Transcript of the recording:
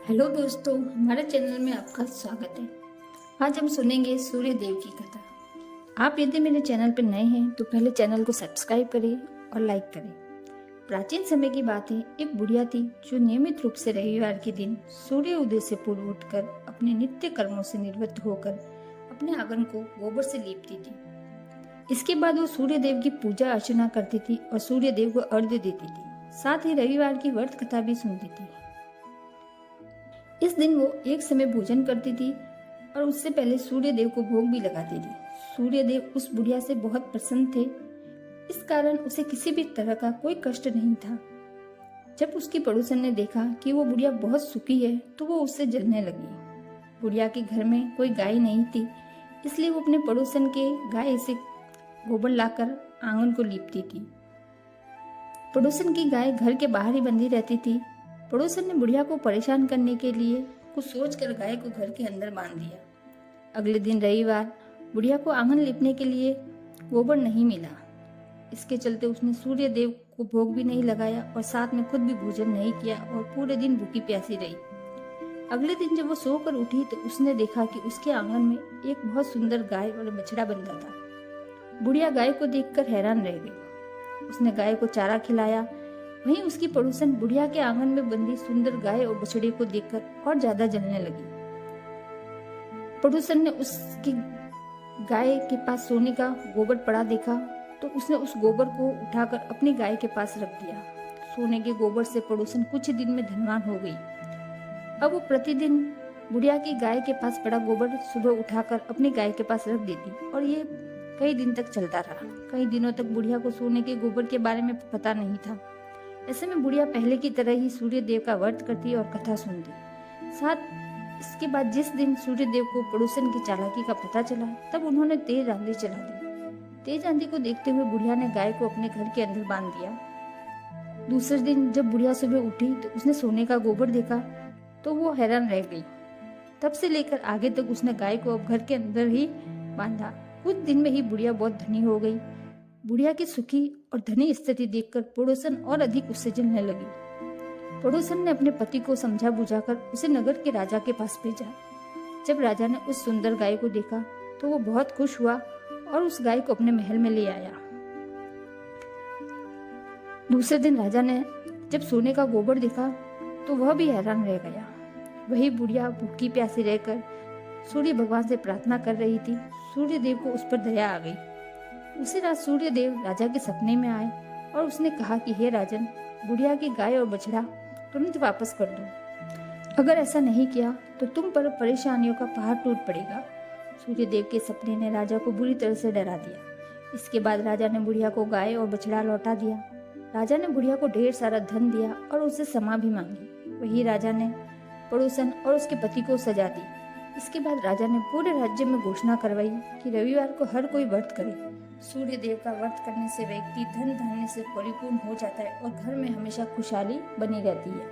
Hello दोस्तों, हमारे channel में आपका स्वागत है। आज हम सुनेंगे सूर्य देव की कथा। आप यदि मेरे चैनल पर नए हैं तो पहले चैनल को सब्सक्राइब करें और लाइक करें। प्राचीन समय की बात है, एक बुढ़िया थी जो नियमित रूप से रविवार के दिन सूर्य उदय से पूर्व उठकर अपने नित्य कर्मों से निवृत्त होकर अपने आंगन को गोबर से लीपती थी। इसके बाद वो सूर्य देव की पूजा अर्चना करती थी और सूर्य देव को अर्घ्य देती थी। साथ ही रविवार की व्रत कथा भी सुनती थी। इस दिन वो एक समय भोजन करती थी और उससे पहले सूर्य देव को भोग भी लगाती थी। सूर्य देव उस बुढ़िया से बहुत प्रसन्न थे, इस कारण उसे किसी भी तरह का कोई कष्ट नहीं था। जब उसकी पड़ोसन ने देखा कि वो बुढ़िया बहुत सुखी है तो वो उससे जलने लगी। बुढ़िया के घर में कोई गाय नहीं थी, इसलिए वो अपने पड़ोसन के गाय से गोबर लाकर आंगन को लीपती थी। पड़ोसन की गाय घर के बाहर ही बंधी रहती थी। पड़ोसन ने बुढ़िया को परेशान करने के लिए कुछ सोचकर गाय को घर के अंदर बांध दिया। अगले दिन रविवार बुढ़िया को आंगन लीपने के लिए गोबर नहीं मिला। इसके चलते उसने सूर्य देव को भोग भी नहीं लगाया और साथ में खुद भी भोजन नहीं किया और पूरे दिन भूखी प्यासी रही। अगले दिन जब वो सोकर उठी तो उसने देखा कि उसके आंगन में एक बहुत सुंदर गाय और बछड़ा बंधा था। बुढ़िया गाय को देखकर हैरान रह गई। उसने गाय को चारा खिलाया। वहीं उसकी पड़ोसन बुढ़िया के आंगन में बंधी सुंदर गाय और बछड़े को देखकर और ज्यादा जलने लगी। पड़ोसन ने उसकी गाय के पास सोने का गोबर पड़ा देखा तो उसने उस गोबर को उठाकर अपनी गाय के पास रख दिया। सोने के गोबर से पड़ोसन कुछ ही दिन में धनवान हो गई। अब वो प्रतिदिन बुढ़िया की गाय के पास पड़ा गोबर सुबह उठाकर अपनी गाय के पास रख देती और ये कई दिन तक चलता रहा। कई दिनों तक बुढ़िया को सोने के गोबर के बारे में पता नहीं था। ऐसे में बुढ़िया पहले की तरह ही सूर्य देव का व्रत करती और कथा सुनती। साथ इसके बाद जिस दिन सूर्य देव को पड़ोसन की चालाकी का पता चला तब उन्होंने तेज आंधी चला दी। तेज आंधी को देखते हुए बुढ़िया ने गाय को अपने घर के अंदर बांध दिया। दूसरे दिन जब बुढ़िया सुबह उठी तो उसने सोने का गोबर देखा तो वो हैरान रह गई। तब से लेकर आगे तक उसने गाय को अब घर के अंदर ही बांधा। कुछ दिन में ही बुढ़िया बहुत धनी हो गई। बुढ़िया की सुखी और धनी स्थिति देखकर पड़ोसन और अधिक उससे जलने लगी। पड़ोसन ने अपने पति को समझा बुझाकर उसे नगर के राजा के पास भेजा। जब राजा ने उस सुंदर गाय को देखा तो वो बहुत खुश हुआ और उस गाय को अपने महल में ले आया। दूसरे दिन राजा ने जब सोने का गोबर देखा तो वह भी हैरान रह गया। वही बुढ़िया भूखी प्यासी रहकर सूर्य भगवान से प्रार्थना कर रही थी। सूर्य देव को उस पर दया आ गई। उसी रात सूर्य देव राजा के सपने में आए और उसने कहा कि हे राजन, बुढ़िया की गाय और बछड़ा तुरंत वापस कर दो। अगर ऐसा नहीं किया तो तुम पर परेशानियों का पहाड़ टूट पड़ेगा। सूर्य देव के सपने ने राजा को बुरी तरह से डरा दिया। इसके बाद राजा ने बुढ़िया को गाय और बछड़ा लौटा दिया। राजा ने बुढ़िया को ढेर सारा धन दिया और उससे क्षमा भी मांगी। वही राजा ने पड़ोसन और उसके पति को सजा दी। इसके बाद राजा ने पूरे राज्य में घोषणा करवाई कि रविवार को हर कोई व्रत करे। सूर्य देव का व्रत करने से व्यक्ति धन धान्य से परिपूर्ण हो जाता है और घर में हमेशा खुशहाली बनी रहती है।